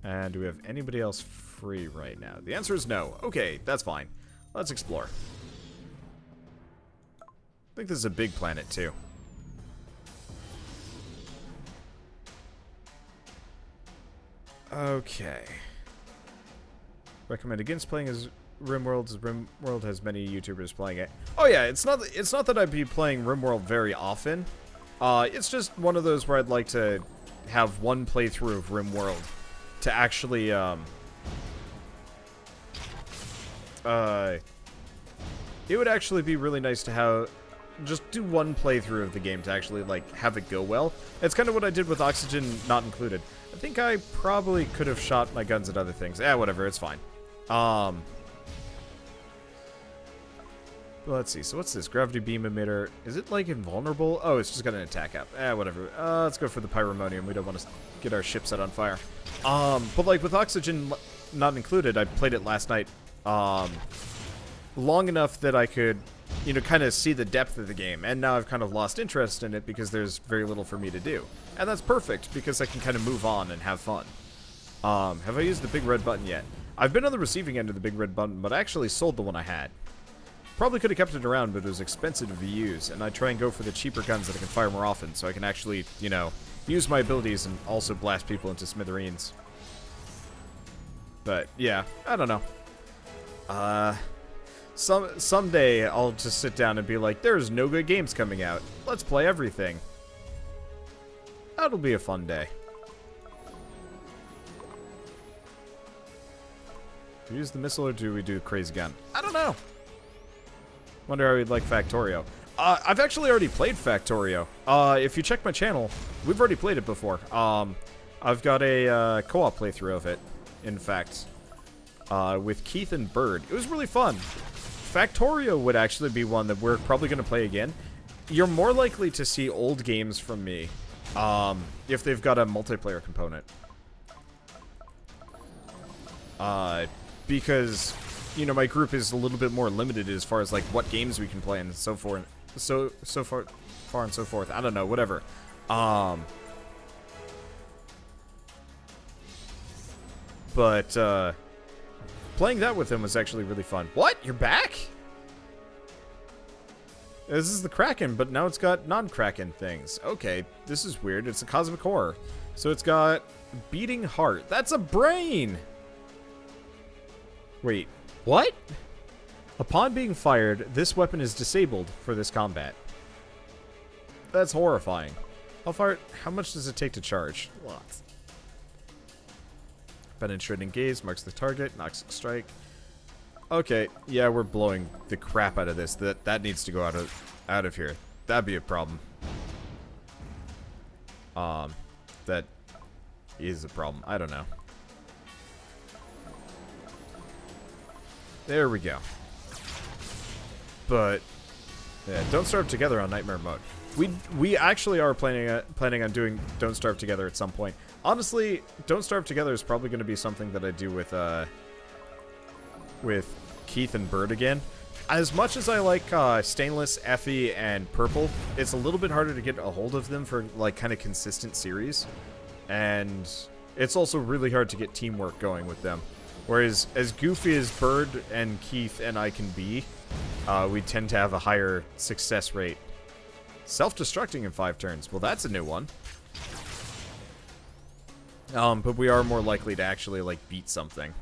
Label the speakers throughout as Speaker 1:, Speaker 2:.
Speaker 1: And do we have anybody else free right now? The answer is no. Okay, that's fine. Let's explore. I think this is a big planet, too. Okay. Recommend against playing as RimWorld, as RimWorld has many YouTubers playing it. Oh yeah, it's not that I'd be playing RimWorld very often. It's just one of those where I'd like to have one playthrough of RimWorld to actually it would actually be really nice to have just do one playthrough of the game to actually like have it go well. It's kind of what I did with Oxygen Not Included. I think I probably could have shot my guns at other things. Whatever, it's fine. Let's see. So what's this? Gravity beam emitter. Is it like invulnerable? Oh, it's just got an attack app. Whatever. Let's go for the pyromonium. We don't want to get our ship set on fire. But like with Oxygen Not Included, I played it last night long enough that I could, you know, kind of see the depth of the game. And now I've kind of lost interest in it because there's very little for me to do. And that's perfect because I can kind of move on and have fun. Have I used the big red button yet? I've been on the receiving end of the big red button, but I actually sold the one I had. Probably could have kept it around, but it was expensive to use, and I try and go for the cheaper guns that I can fire more often, so I can actually, you know, use my abilities and also blast people into smithereens. But, yeah, I don't know. Someday I'll just sit down and be like, there's no good games coming out. Let's play everything. That'll be a fun day. Do we use the missile or do we do crazy gun? I don't know. Wonder how we'd like Factorio. I've actually already played Factorio. If you check my channel, we've already played it before. I've got a co-op playthrough of it, in fact, with Keith and Bird. It was really fun. Factorio would actually be one that we're probably going to play again. You're more likely to see old games from me if they've got a multiplayer component. Because, you know, my group is a little bit more limited as far as like what games we can play and so forth. So far and so forth. I don't know, whatever. But playing that with him was actually really fun. What? You're back? This is the Kraken, but now it's got non-Kraken things. Okay, this is weird. It's a cosmic horror. So it's got beating heart. That's a brain! Wait, what? Upon being fired, this weapon is disabled for this combat. That's horrifying. How much does it take to charge? Lots. Penetrating gaze marks the target. Noxic strike. Okay, yeah, we're blowing the crap out of this. That needs to go out of here. That'd be a problem. That is a problem. I don't know. There we go. But yeah, Don't Starve Together on Nightmare Mode. We actually are planning on doing Don't Starve Together at some point. Honestly, Don't Starve Together is probably going to be something that I do with Keith and Bird again. As much as I like Stainless, Effie, and Purple, it's a little bit harder to get a hold of them for like kind of consistent series, and it's also really hard to get teamwork going with them. Whereas as goofy as Bird and Keith and I can be, we tend to have a higher success rate. Self-destructing in 5 turns. Well, that's a new one. But we are more likely to actually, like, beat something.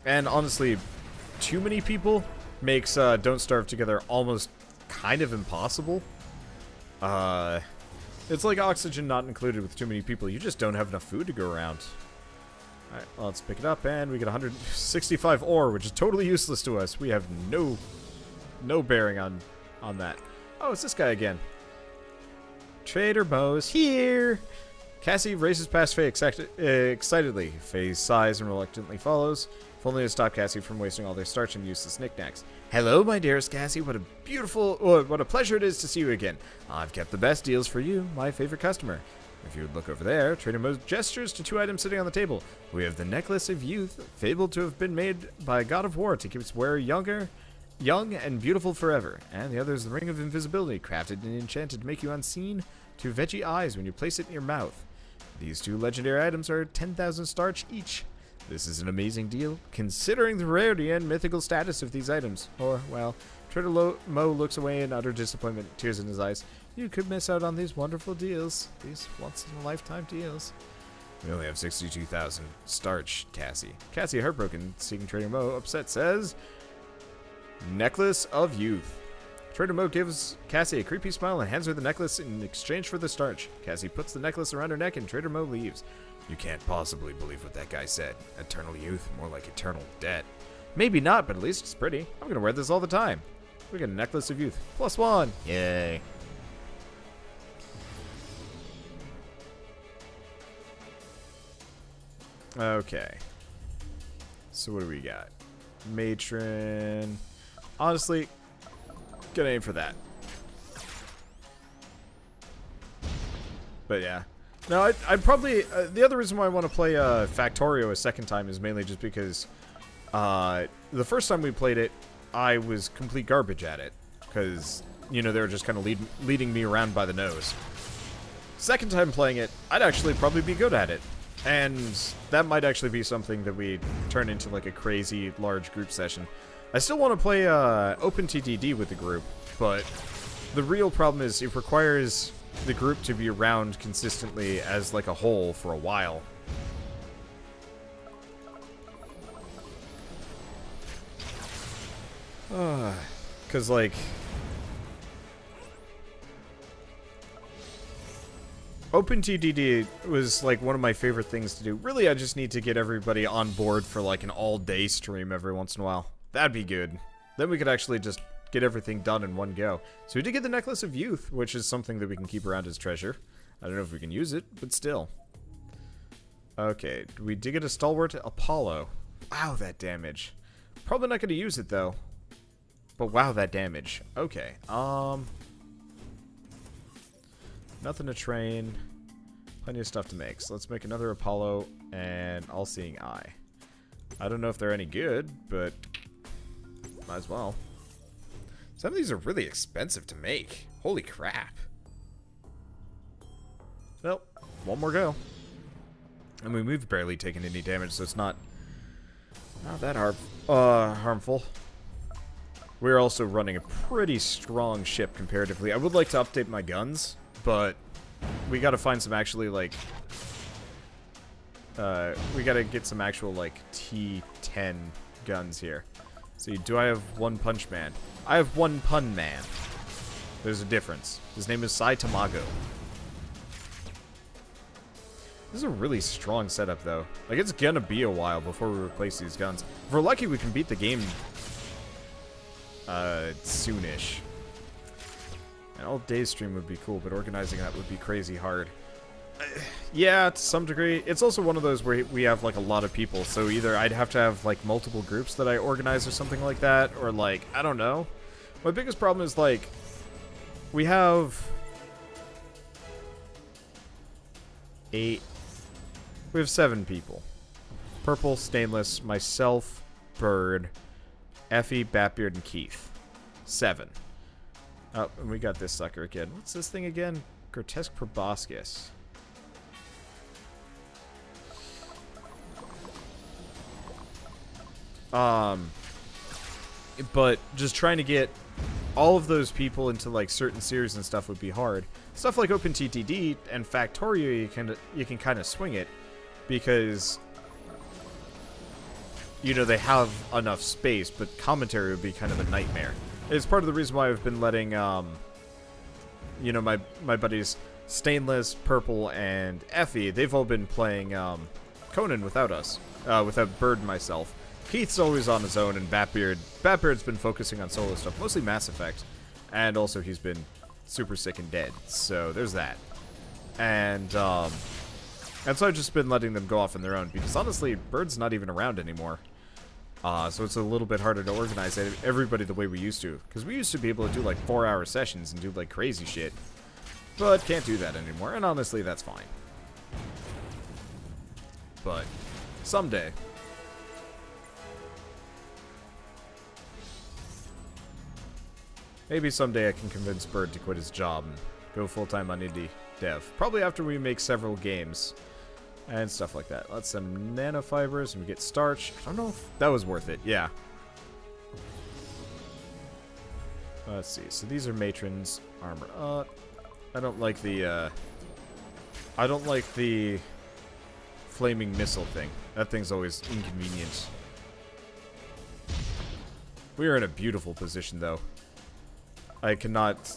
Speaker 1: And honestly, too many people makes Don't Starve Together almost kind of impossible. It's like Oxygen Not Included with too many people. You just don't have enough food to go around. Alright, well, let's pick it up, and we get 165 ore, which is totally useless to us. We have no bearing on that. Oh, it's this guy again. Trader Mo's here! Cassie races past Faye excitedly. Faye sighs and reluctantly follows. If only to stop Cassie from wasting all their starch and useless knickknacks. Hello, my dearest Cassie. What a pleasure it is to see you again. I've kept the best deals for you, my favorite customer. If you would look over there, Trader Mo's gestures to 2 items sitting on the table. We have the Necklace of Youth, fabled to have been made by a god of war to keep its wearer young and beautiful forever. And the other is the Ring of Invisibility, crafted and enchanted to make you unseen to veggie eyes when you place it in your mouth. These two legendary items are 10,000 starch each. This is an amazing deal, considering the rarity and mythical status of these items. Or, well, Trader Mo looks away in utter disappointment, tears in his eyes. You could miss out on these wonderful deals. These once-in-a-lifetime deals. We only have 62,000 starch, Cassie. Cassie, heartbroken, seeing Trader Mo, upset, says, Necklace of Youth. Trader Mo gives Cassie a creepy smile and hands her the necklace in exchange for the starch. Cassie puts the necklace around her neck and Trader Mo leaves. You can't possibly believe what that guy said. Eternal youth, more like eternal debt. Maybe not, but at least it's pretty. I'm gonna wear this all the time. We got a necklace of youth. +1. Yay. Okay. So what do we got? Matron. Honestly, gonna aim for that. But yeah. No, I'd probably... the other reason why I want to play Factorio a second time is mainly just because the first time we played it, I was complete garbage at it. Because, you know, they were just kind of leading me around by the nose. Second time playing it, I'd actually probably be good at it. And that might actually be something that we turn into like a crazy large group session. I still want to play OpenTTD with the group, but the real problem is it requires the group to be around consistently as like a whole for a while. Because like... OpenTTD was like one of my favorite things to do. Really, I just need to get everybody on board for like an all-day stream every once in a while. That'd be good. Then we could actually just get everything done in one go. So we did get the Necklace of Youth, which is something that we can keep around as treasure. I don't know if we can use it, but still. Okay, we did get a Stalwart Apollo. Wow, that damage. Probably not going to use it, though. But wow, that damage. Okay, nothing to train. Plenty of stuff to make. So let's make another Apollo and All-Seeing Eye. I don't know if they're any good, but might as well. Some of these are really expensive to make. Holy crap. Well, one more go. I mean, we've barely taken any damage, so it's not that harmful. We're also running a pretty strong ship comparatively. I would like to update my guns, but we gotta find some actually, like... we gotta get some actual, like, T10 guns here. See, do I have one punch man? I have one pun man. There's a difference. His name is Sai Tamago. This is a really strong setup, though. Like, it's gonna be a while before we replace these guns. If we're lucky, we can beat the game soonish. An all-day stream would be cool, but organizing that would be crazy hard. Yeah, to some degree. It's also one of those where we have, like, a lot of people, so either I'd have to have, like, multiple groups that I organize or something like that, or, like, I don't know. My biggest problem is, like, we have 7 people. Purple, Stainless, myself, Bird, Effie, Batbeard, and Keith. 7. Oh, and we got this sucker again. What's this thing again? Grotesque Proboscis. But just trying to get all of those people into like certain series and stuff would be hard. Stuff like OpenTTD and Factorio, you can kind of swing it because you know they have enough space, but commentary would be kind of a nightmare. It's part of the reason why I've been letting you know, my buddies Stainless, Purple, and Effie, they've all been playing Conan without us, without Bird and myself. Keith's always on his own, and Batbeard's been focusing on solo stuff, mostly Mass Effect, and also he's been super sick and dead, so there's that. And so I've just been letting them go off on their own, because honestly, Bird's not even around anymore. So it's a little bit harder to organize everybody the way we used to, because we used to be able to do like 4-hour sessions and do like crazy shit, but can't do that anymore, and honestly, that's fine. But someday. Maybe someday I can convince Bird to quit his job and go full-time on indie dev. Probably after we make several games and stuff like that. Let's some nanofibers and we get starch. I don't know if that was worth it. Yeah. Let's see. So these are matrons. Armor up. I don't like the flaming missile thing. That thing's always inconvenient. We are in a beautiful position, though. I cannot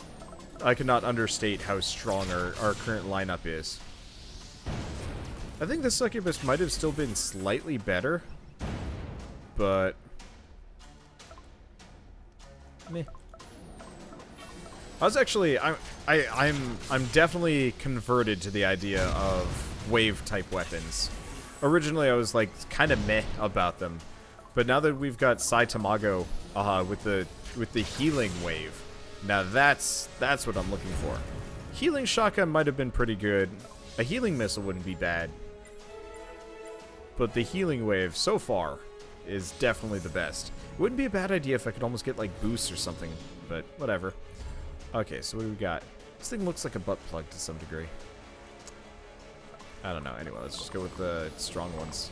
Speaker 1: understate how strong our current lineup is. I think the succubus might have still been slightly better, but meh. I'm definitely converted to the idea of wave type weapons. Originally I was like kind of meh about them, but now that we've got Sai Tamago with the healing wave, now that's what I'm looking for. Healing shotgun might have been pretty good. A healing missile wouldn't be bad, but the healing wave so far is definitely the best. It wouldn't be a bad idea if I could almost get like boosts or something, but whatever. Okay, so what do we got? This thing looks like a butt plug to some degree. I don't know. Anyway, let's just go with the strong ones.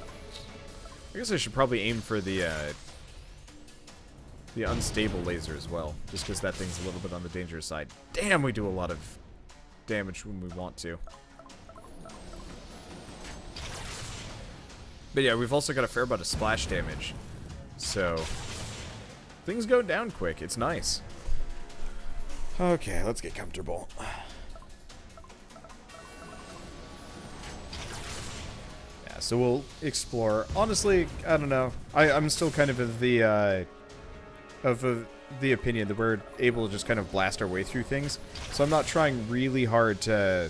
Speaker 1: I guess I should probably aim for the unstable laser as well, just because that thing's a little bit on the dangerous side. Damn, we do a lot of damage when we want to. But yeah, we've also got a fair amount of splash damage, so things go down quick. It's nice. Okay, let's get comfortable. Yeah, so we'll explore. Honestly, I don't know. I'm still kind of the opinion that we're able to just kind of blast our way through things. So I'm not trying really hard to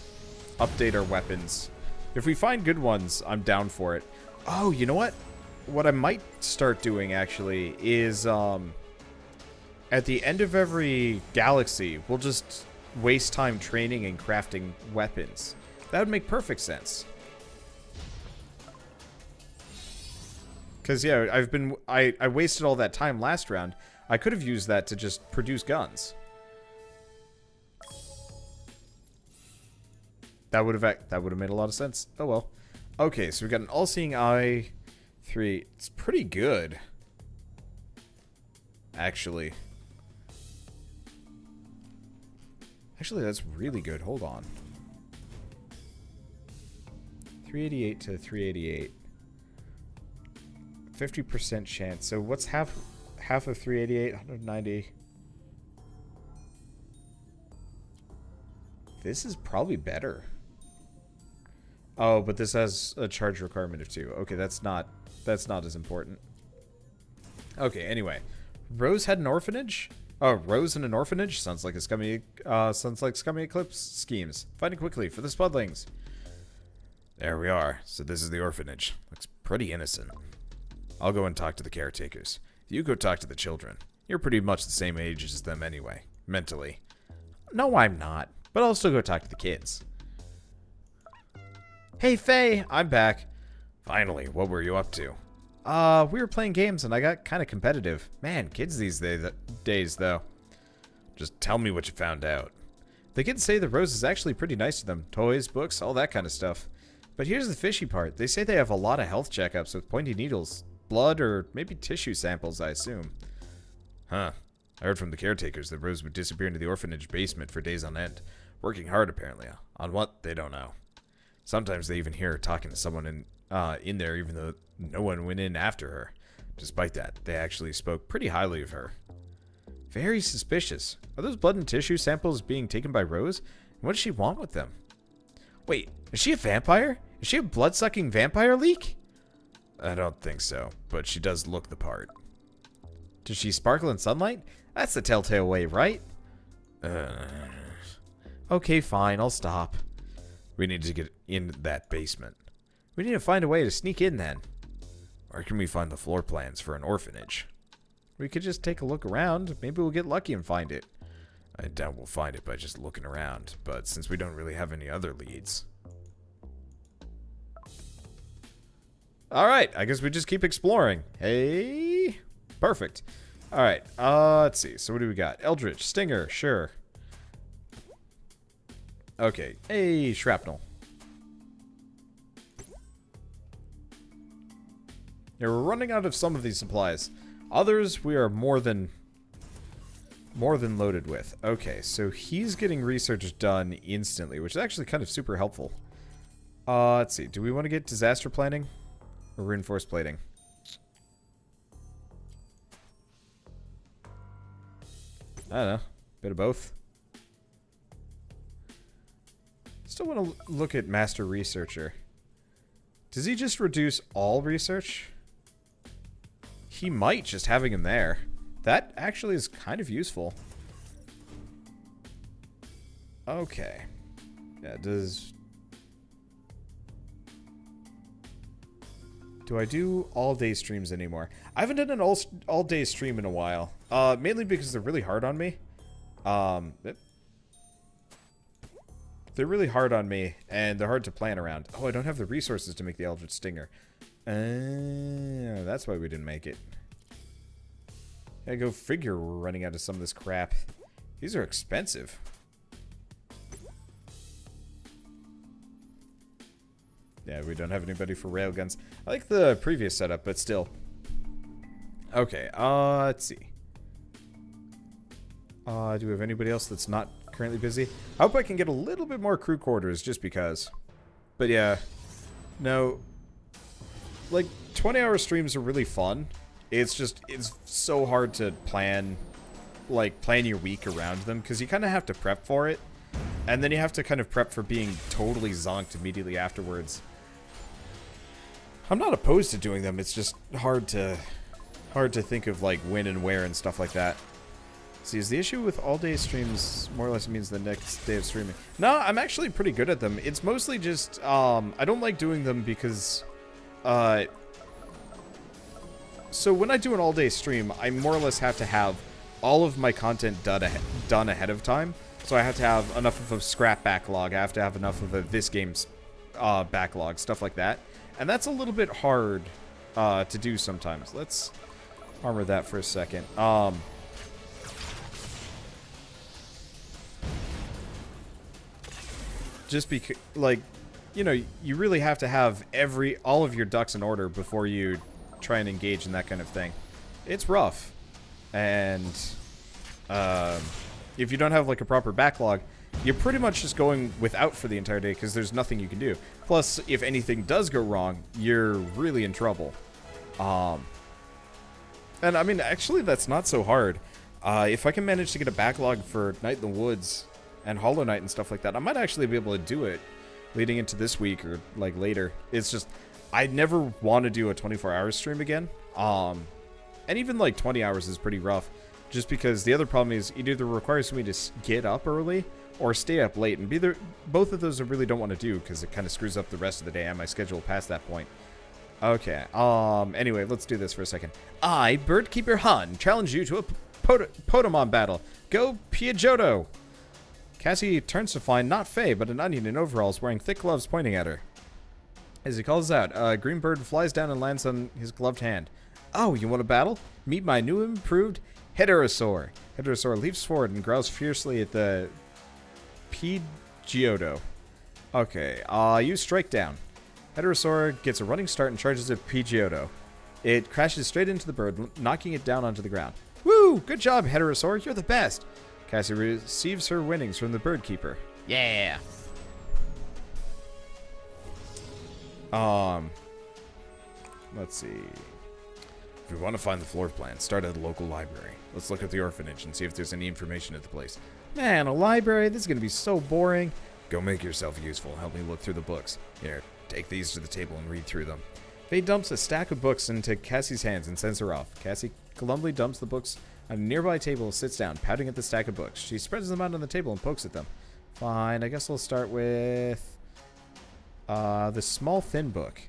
Speaker 1: update our weapons. If we find good ones, I'm down for it. Oh, you know what? What I might start doing actually is at the end of every galaxy, we'll just waste time training and crafting weapons. That would make perfect sense. Because, yeah, I wasted all that time last round. I could have used that to just produce guns. That would have made a lot of sense. Oh, well. Okay, so we got an all-seeing eye 3. It's pretty good, actually. Actually, that's really good. Hold on. 388 to 388. 50% chance. So what's half of 388? 190. This is probably better. Oh, but this has a charge requirement of 2. Okay, that's not as important. Okay, anyway. Rose had an orphanage? Oh, Rose in an orphanage? Sounds like scummy Eclipse schemes. Find it quickly for the Spudlings. There we are. So this is the orphanage. Looks pretty innocent. I'll go and talk to the caretakers. You go talk to the children. You're pretty much the same age as them anyway. Mentally. No, I'm not. But I'll still go talk to the kids. Hey, Faye! I'm back. Finally, what were you up to? We were playing games and I got kind of competitive. Man, kids these days, though. Just tell me what you found out. The kids say the Rose is actually pretty nice to them. Toys, books, all that kind of stuff. But here's the fishy part. They say they have a lot of health checkups with pointy needles. Blood or maybe tissue samples, I assume. Huh. I heard from the caretakers that Rose would disappear into the orphanage basement for days on end. Working hard, apparently. On what? They don't know. Sometimes they even hear her talking to someone in there, even though no one went in after her. Despite that, they actually spoke pretty highly of her. Very suspicious. Are those blood and tissue samples being taken by Rose? And what does she want with them? Wait, is she a vampire? Is she a blood-sucking vampire leak? I don't think so, but she does look the part. Does she sparkle in sunlight? That's the telltale way, right? Okay, fine, I'll stop. We need to get in that basement. We need to find a way to sneak in then. Where can we find the floor plans for an orphanage? We could just take a look around. Maybe we'll get lucky and find it. I doubt we'll find it by just looking around, but since we don't really have any other leads. Alright, I guess we just keep exploring. Hey, perfect. Alright, let's see. So what do we got? Eldritch, Stinger, sure. Okay, hey, Shrapnel. Yeah, we're running out of some of these supplies. Others we are more than loaded with. Okay, so he's getting research done instantly, which is actually kind of super helpful. Let's see. Do we want to get disaster planning or reinforced plating? I don't know. Bit of both. Still want to look at Master Researcher. Does he just reduce all research? He might, just having him there. That actually is kind of useful. Okay. Yeah, do I do all-day streams anymore? I haven't done an all-day stream in a while. Mainly because they're really hard on me. They're really hard on me, and they're hard to plan around. Oh, I don't have the resources to make the Eldritch Stinger. That's why we didn't make it. Yeah, go figure we're running out of some of this crap. These are expensive. Yeah, we don't have anybody for railguns. I like the previous setup, but still. Okay, let's see. Do we have anybody else that's not currently busy? I hope I can get a little bit more crew quarters, just because. But yeah. No. Like, 20-hour streams are really fun. It's just, it's so hard to plan your week around them, because you kind of have to prep for it. And then you have to kind of prep for being totally zonked immediately afterwards. I'm not opposed to doing them, it's just hard to think of, like, when and where and stuff like that. See, is the issue with all-day streams more or less means the next day of streaming? No, I'm actually pretty good at them. It's mostly just, I don't like doing them because, so when I do an all-day stream, I more or less have to have all of my content done ahead of time. So I have to have enough of a scrap backlog. I have to have enough of a this game's backlog, stuff like that. And that's a little bit hard to do sometimes. Let's armor that for a second. Just because, like, you know, you really have to have all of your ducks in order before you try and engage in that kind of thing. It's rough. And if you don't have, like, a proper backlog, you're pretty much just going without for the entire day because there's nothing you can do. Plus, if anything does go wrong, you're really in trouble. And, I mean, actually, that's not so hard. If I can manage to get a backlog for Night in the Woods and Hollow Knight and stuff like that, I might actually be able to do it leading into this week or, like, later. It's just, I never want to do a 24-hour stream again. And even, like, 20 hours is pretty rough. Just because the other problem is it either requires me to get up early or stay up late. And both of those I really don't want to do because it kind of screws up the rest of the day and my schedule past that point. Okay, anyway, let's do this for a second. I, Birdkeeper Han, challenge you to a Potamon battle. Go Pidgeotto! Cassie turns to find not Faye, but an onion in overalls wearing thick gloves pointing at her. As he calls out, a green bird flies down and lands on his gloved hand. Oh, you want a battle? Meet my new improved Heterosaur. Heterosaur leaps forward and growls fiercely at the Pidgeotto. Okay, you strike down. Heterosaur gets a running start and charges at Pidgeotto. It crashes straight into the bird, knocking it down onto the ground. Woo! Good job, Heterosaur. You're the best. Cassie receives her winnings from the Birdkeeper. Yeah! Let's see. If we want to find the floor plan, start at the local library. Let's look at the orphanage and see if there's any information at the place. Man, a library? This is going to be so boring. Go make yourself useful. Help me look through the books. Here, take these to the table and read through them. Faye dumps a stack of books into Cassie's hands and sends her off. Cassie glumly dumps the books on a nearby table and sits down, pouting at the stack of books. She spreads them out on the table and pokes at them. Fine, I guess we'll start with the small thin book.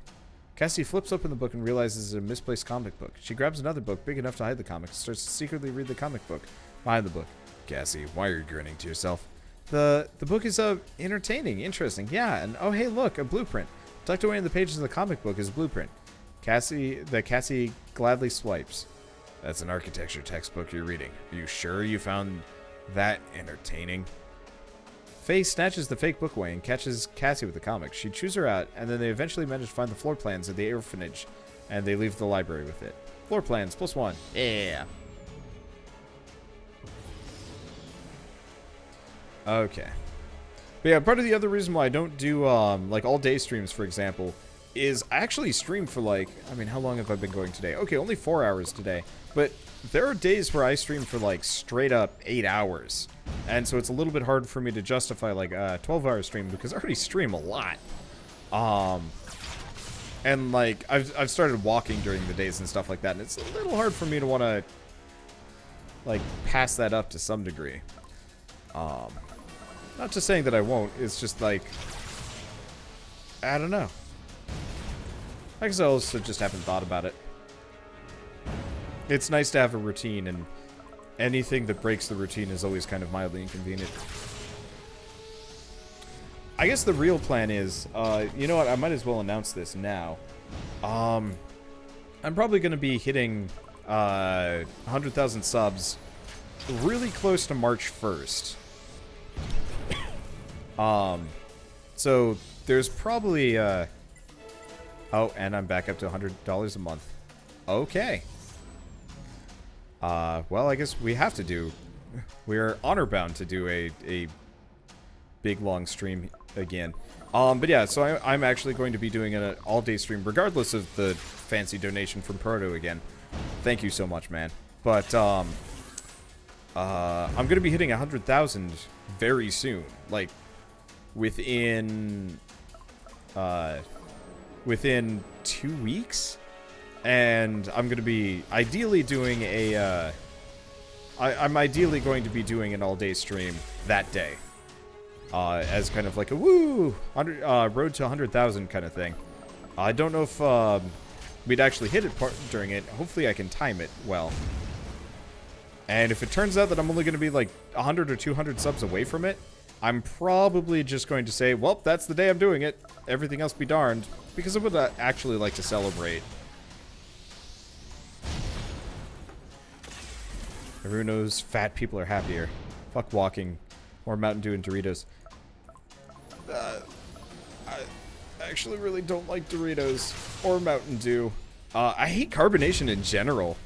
Speaker 1: Cassie flips open the book and realizes it's a misplaced comic book. She grabs another book big enough to hide the comic and starts to secretly read the comic book behind the book. Cassie, why are you grinning to yourself? The book is entertaining, interesting. Yeah, and oh hey look, a blueprint. Tucked away in the pages of the comic book is a blueprint. Cassie gladly swipes. That's an architecture textbook you're reading. Are you sure you found that entertaining? Faye snatches the fake book away and catches Cassie with the comics. She chews her out, and then they eventually manage to find the floor plans of the orphanage, and they leave the library with it. Floor plans, +1. Yeah. Okay. But yeah, part of the other reason why I don't do, like, all-day streams, for example, is I actually stream for, like, I mean, how long have I been going today? Okay, only 4 hours today. But there are days where I stream for, like, straight up 8 hours. And so it's a little bit hard for me to justify, like, a 12-hour stream because I already stream a lot. And, like, I've started walking during the days and stuff like that, and it's a little hard for me to want to, like, pass that up to some degree. Not just saying that I won't, it's just, like, I don't know. I guess I also just haven't thought about it. It's nice to have a routine, and anything that breaks the routine is always kind of mildly inconvenient. I guess the real plan is, you know what, I might as well announce this now. I'm probably going to be hitting 100,000 subs really close to March 1st. So there's probably, oh, and I'm back up to $100 a month. Okay. Well, I guess we have to do, we're honor bound to do a big long stream again. But yeah, so I'm actually going to be doing an all-day stream regardless of the fancy donation from Proto again. Thank you so much, man. But, I'm gonna be hitting 100,000 very soon. Like, within 2 weeks? And I'm gonna be ideally doing a, I'm ideally going to be doing an all-day stream that day. As kind of like a woo, road to 100,000 kind of thing. I don't know if, we'd actually hit it during it. Hopefully I can time it well. And if it turns out that I'm only going to be like 100 or 200 subs away from it, I'm probably just going to say, well, that's the day I'm doing it. Everything else be darned. Because I would actually like to celebrate. Everyone knows fat people are happier. Fuck walking. Or Mountain Dew and Doritos. I actually really don't like Doritos. Or Mountain Dew. I hate carbonation in general.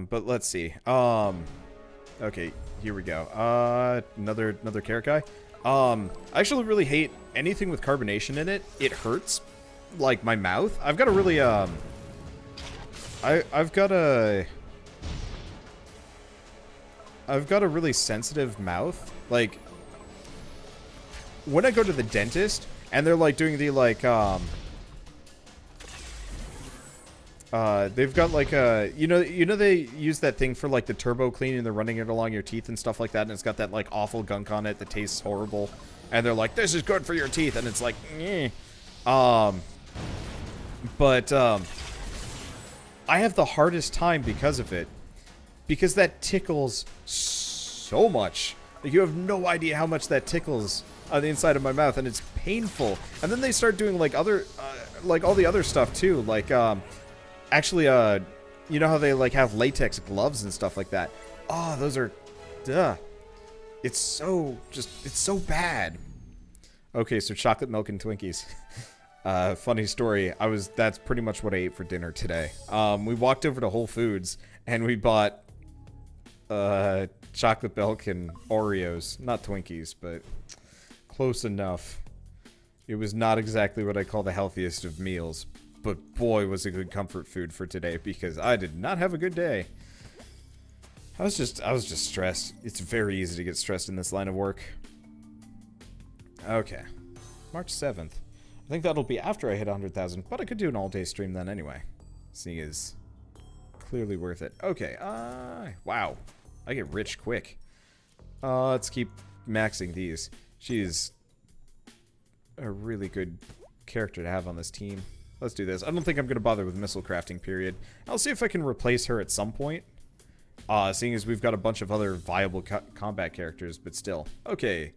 Speaker 1: But let's see. Okay, here we go. Another carrot guy. I actually really hate anything with carbonation in it. It hurts, like, my mouth. I've got a really, I've got a really sensitive mouth. Like, when I go to the dentist, and they're, like, doing the, like, they've got like a, you know they use that thing for like the turbo cleaning, they're running it along your teeth and stuff like that, and it's got that like awful gunk on it that tastes horrible, and they're like, this is good for your teeth, and it's like, eh. But I have the hardest time because of it, because that tickles so much. Like, you have no idea how much that tickles on the inside of my mouth, and it's painful. And then they start doing like other, like all the other stuff too, like actually, you know how they, like, have latex gloves and stuff like that? Oh, those are, duh. It's so, it's so bad. Okay, so chocolate milk and Twinkies. Funny story, that's pretty much what I ate for dinner today. We walked over to Whole Foods, and we bought, chocolate milk and Oreos. Not Twinkies, but close enough. It was not exactly what I call the healthiest of meals. But boy, was it good comfort food for today, because I did not have a good day. I was just stressed. It's very easy to get stressed in this line of work. Okay. March 7th. I think that'll be after I hit 100,000, but I could do an all-day stream then anyway. Seeing is clearly worth it. Okay, wow. I get rich quick. Let's keep maxing these. She's a really good character to have on this team. Let's do this. I don't think I'm going to bother with missile crafting, period. I'll see if I can replace her at some point. Seeing as we've got a bunch of other viable combat characters, but still. Okay.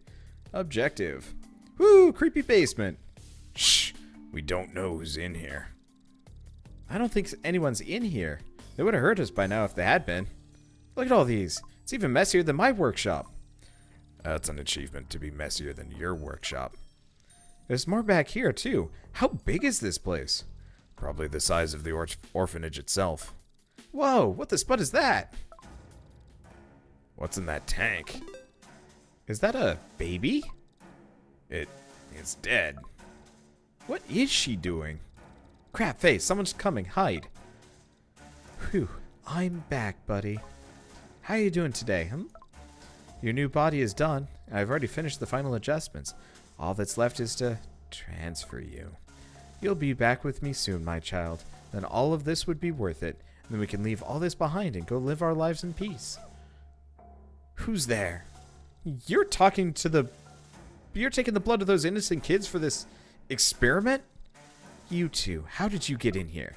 Speaker 1: Objective. Woo, creepy basement. Shh, we don't know who's in here. I don't think anyone's in here. They would have heard us by now if they had been. Look at all these. It's even messier than my workshop. That's an achievement to be messier than your workshop. There's more back here, too. How big is this place? Probably the size of the orphanage itself. Whoa, what the spud is that? What's in that tank? Is that a baby? It's dead. What is she doing? Crap face, someone's coming, hide. Whew, I'm back, buddy. How you doing today, Your new body is done. I've already finished the final adjustments. All that's left is to transfer you. You'll be back with me soon, my child. Then all of this would be worth it. Then we can leave all this behind and go live our lives in peace. Who's there? You're taking the blood of those innocent kids for this experiment? You two, how did you get in here?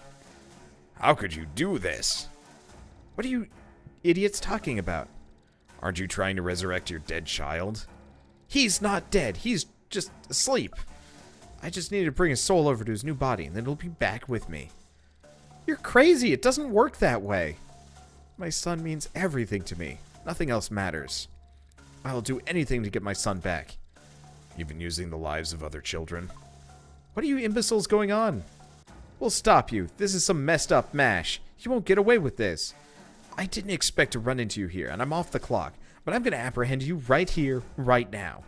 Speaker 1: How could you do this? What are you idiots talking about? Aren't you trying to resurrect your dead child? He's not dead. He's just asleep. I just needed to bring his soul over to his new body, and then he'll be back with me. You're crazy. It doesn't work that way. My son means everything to me. Nothing else matters. I'll do anything to get my son back. Even using the lives of other children. What are you imbeciles going on? We'll stop you. This is some messed up mash. You won't get away with this. I didn't expect to run into you here, and I'm off the clock. But I'm going to apprehend you right here, right now.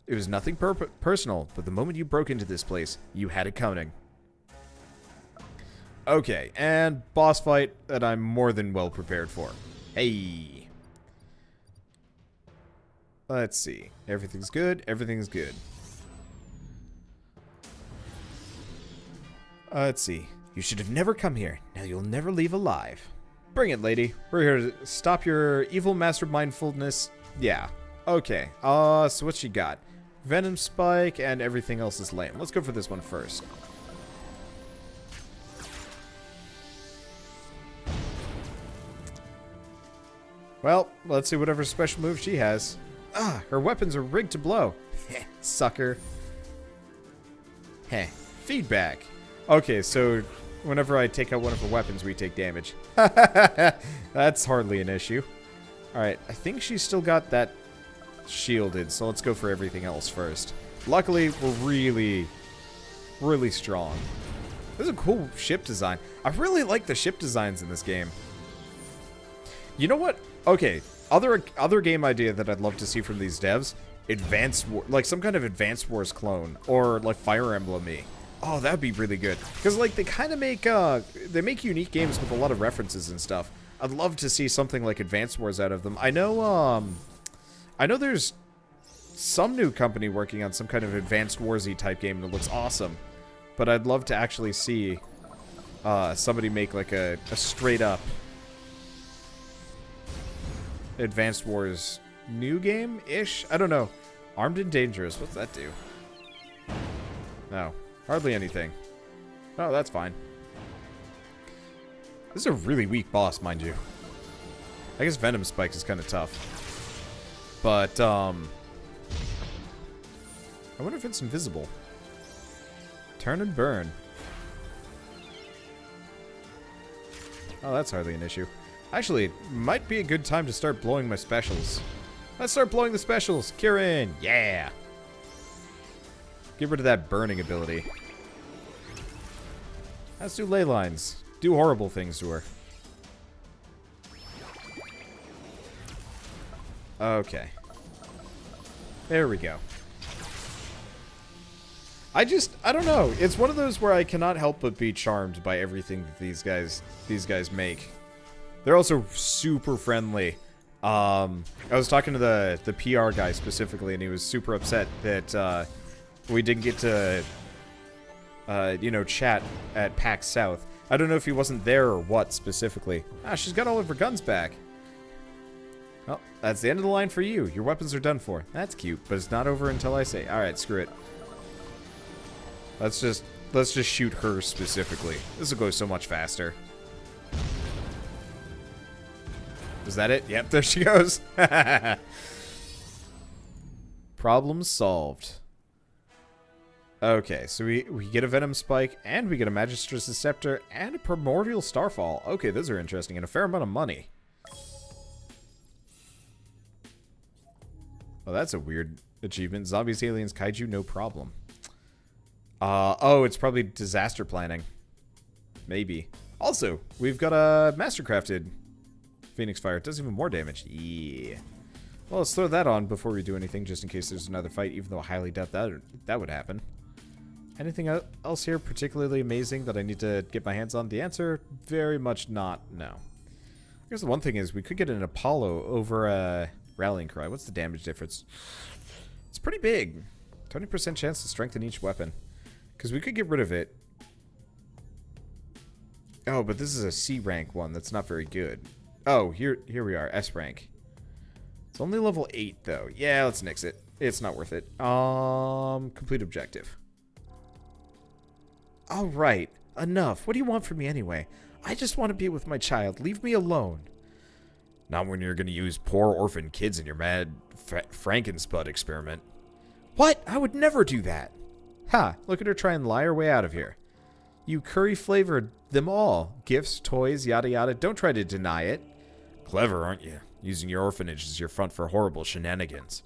Speaker 1: It was nothing personal, but the moment you broke into this place, you had it coming. Okay, and boss fight that I'm more than well prepared for. Hey. Let's see. Everything's good. Everything's good. Let's see. You should have never come here. Now you'll never leave alive. Bring it, lady. We're here to stop your evil master mindfulness. Yeah. Okay. So what she got? Venom spike and everything else is lame. Let's go for this one first. Well, let's see whatever special move she has. Ah, her weapons are rigged to blow. Heh, sucker. Heh, feedback. Okay, so whenever I take out one of her weapons, we take damage. That's hardly an issue. Alright, I think she's still got that shielded, so let's go for everything else first. Luckily, we're really strong. This is a cool ship design. I really like the ship designs in this game. You know what? Okay, other game idea that I'd love to see from these devs, like some kind of Advanced Wars clone, or like Fire Emblem-y. Oh, that'd be really good. Because like they kind of make they make unique games with a lot of references and stuff. I'd love to see something like Advanced Wars out of them. I know there's some new company working on some kind of Advanced Wars-y type game that looks awesome. But I'd love to actually see somebody make like a straight up Advanced Wars new game-ish? I don't know. Armed and Dangerous. What's that do? No. Hardly anything. Oh, that's fine. This is a really weak boss, mind you. I guess Venom Spikes is kind of tough. But, I wonder if it's invisible. Turn and burn. Oh, that's hardly an issue. Actually, it might be a good time to start blowing my specials. Let's start blowing the specials. Kieran, yeah! Get rid of that burning ability. Let's do ley lines. Do horrible things to her. Okay. There we go. I don't know. It's one of those where I cannot help but be charmed by everything that these guys make. They're also super friendly. I was talking to the PR guy specifically, and he was super upset that we didn't get to, you know, chat at PAX South. I don't know if he wasn't there or what specifically. Ah, she's got all of her guns back. Well, that's the end of the line for you. Your weapons are done for. That's cute, but it's not over until I say. All right, screw it. Let's just shoot her specifically. This will go so much faster. Is that it? Yep, there she goes. Problem solved. Okay, so we get a Venom Spike, and we get a Magistrous Scepter, and a Primordial Starfall. Okay, those are interesting, and a fair amount of money. Well, that's a weird achievement. Zombies, aliens, kaiju, no problem. Oh, it's probably disaster planning. Maybe. Also, we've got a Mastercrafted Phoenix Fire. It does even more damage. Yeah. Well, let's throw that on before we do anything, just in case there's another fight, even though I highly doubt that would happen. Anything else here particularly amazing that I need to get my hands on? The answer, very much not, no. I guess the one thing is, we could get an Apollo over a Rallying Cry. What's the damage difference? It's pretty big. 20% chance to strengthen each weapon. Because we could get rid of it. Oh, but this is a C rank one. That's not very good. Oh, here we are. S rank. It's only level 8, though. Yeah, let's nix it. It's not worth it. Complete objective. Alright. Enough. What do you want from me anyway? I just want to be with my child. Leave me alone. Not when you're going to use poor orphan kids in your mad Frankenspud experiment. What? I would never do that. Ha! Look at her try and lie her way out of here. You curry-flavored them all. Gifts, toys, yada yada. Don't try to deny it. Clever, aren't you? Using your orphanage as your front for horrible shenanigans.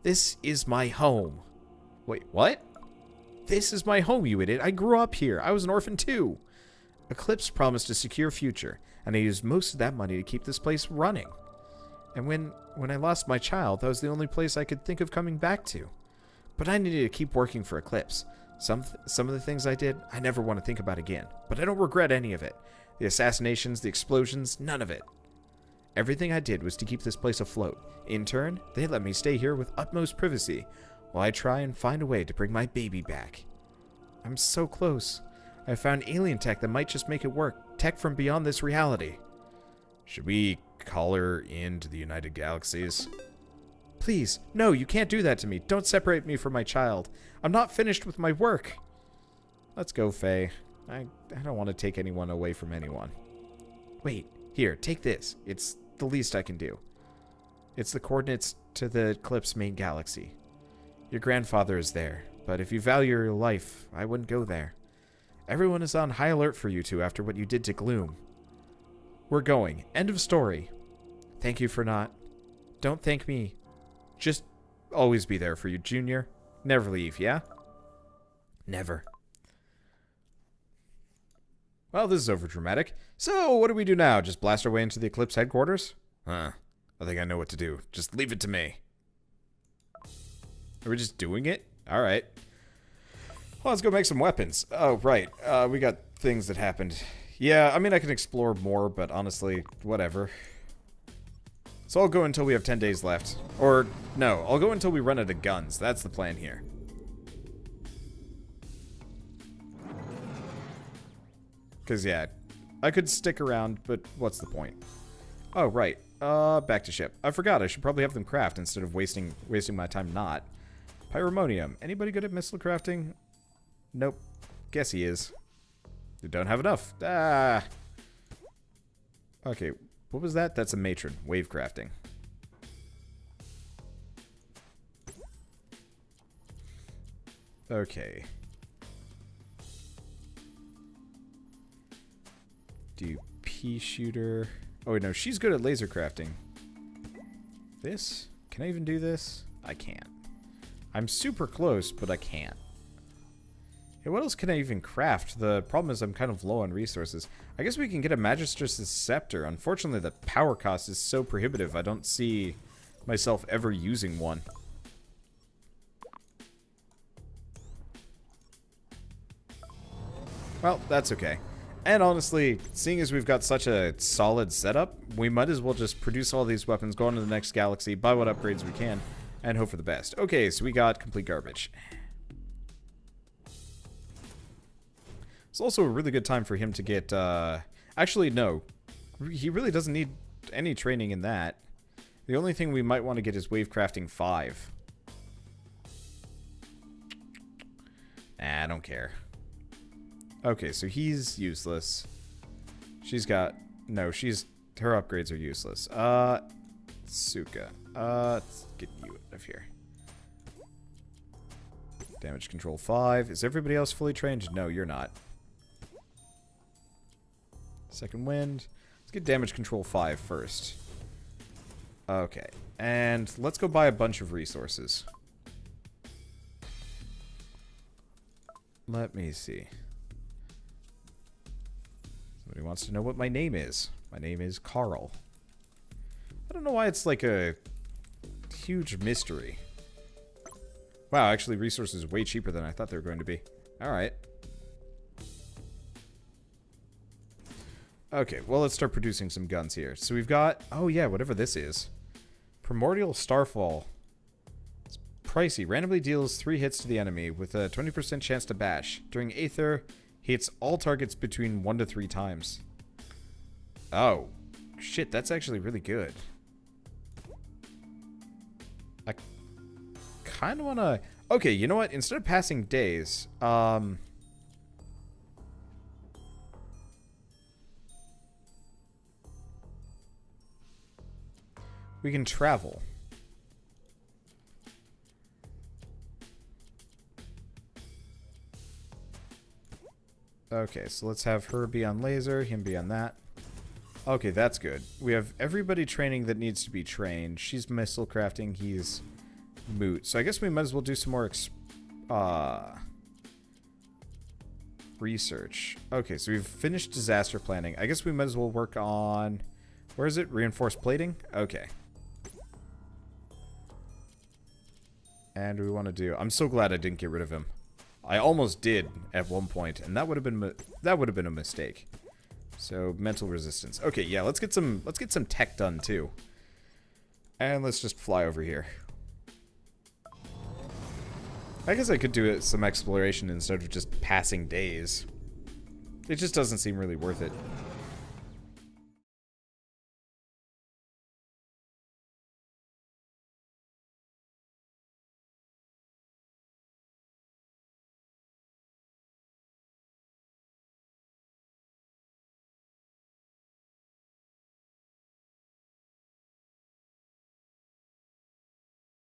Speaker 1: This is my home. Wait, what? This is my home, you idiot. I grew up here. I was an orphan too. Eclipse promised a secure future, and I used most of that money to keep this place running. And when I lost my child, that was the only place I could think of coming back to. But I needed to keep working for Eclipse. Some of the things I did, I never want to think about again. But I don't regret any of it. The assassinations, the explosions, none of it. Everything I did was to keep this place afloat. In turn, they let me stay here with utmost privacy, while I try and find a way to bring my baby back. I'm so close. I found alien tech that might just make it work. Tech from beyond this reality. Should we call her into the United Galaxies? Please, no, you can't do that to me. Don't separate me from my child. I'm not finished with my work. Let's go, Faye. I don't want to take anyone away from anyone. Wait, here, take this. It's the least I can do. It's the coordinates to the Eclipse main galaxy. Your grandfather is there, but if you value your life, I wouldn't go there. Everyone is on high alert for you two after what you did to Gloom. We're going. End of story. Thank you for not. Don't thank me. Just always be there for you, Junior. Never leave, yeah? Never. Well, this is overdramatic. So, what do we do now? Just blast our way into the Eclipse headquarters? I think I know what to do. Just leave it to me. Are we just doing it? Alright. Well, let's go make some weapons. Oh, right. We got things that happened. Yeah, I mean, I can explore more, but honestly, whatever. So I'll go until we have 10 days left. Or, no, I'll go until we run out of guns. That's the plan here. Because, yeah, I could stick around, but what's the point? Oh, right. Back to ship. I forgot. I should probably have them craft instead of wasting my time not. Pyromonium. Anybody good at missile crafting? Nope. Guess he is. We don't have enough. Ah. Okay. What was that? That's a matron. Wave crafting. Okay. Do pea shooter. Oh, no. She's good at laser crafting. This? Can I even do this? I can't. I'm super close, but I can't. Hey, what else can I even craft? The problem is I'm kind of low on resources. I guess we can get a Magistrous Scepter. Unfortunately, the power cost is so prohibitive, I don't see myself ever using one. Well, that's okay. And honestly, seeing as we've got such a solid setup, we might as well just produce all these weapons, go on to the next galaxy, buy what upgrades we can, and hope for the best. Okay, so we got complete garbage. It's also a really good time for him to get, actually, no. He really doesn't need any training in that. The only thing we might want to get is Wave Crafting 5. Nah, I don't care. Okay, so he's useless. She's got... No, she's... Her upgrades are useless. Suka. Let's get you out of here. Damage control 5. Is everybody else fully trained? No, you're not. Second wind. Let's get damage control 5 first. Okay. And let's go buy a bunch of resources. Let me see. Somebody wants to know what my name is. My name is Carl. I don't know why it's like a huge mystery. Wow, actually resources are way cheaper than I thought they were going to be. Alright. Okay, well let's start producing some guns here. So we've got, oh yeah, whatever this is. Primordial Starfall. It's pricey. Randomly deals 3 hits to the enemy with a 20% chance to bash. During Aether, hits all targets between 1 to 3 times. Oh. Shit, that's actually really good. I kind of want to... Okay, you know what? Instead of passing days, we can travel. Okay, so let's have her be on laser, him be on that. Okay, that's good. We have everybody training that needs to be trained. She's missile crafting, he's moot. So I guess we might as well do some more research. Okay, so we've finished disaster planning. I guess we might as well work on... Where is it? Reinforced plating? Okay. And we want to do... I'm so glad I didn't get rid of him. I almost did at one point, and that would have been a mistake. So mental resistance. Okay, yeah, let's get some tech done too. And let's just fly over here. I guess I could do some exploration instead of just passing days. It just doesn't seem really worth it.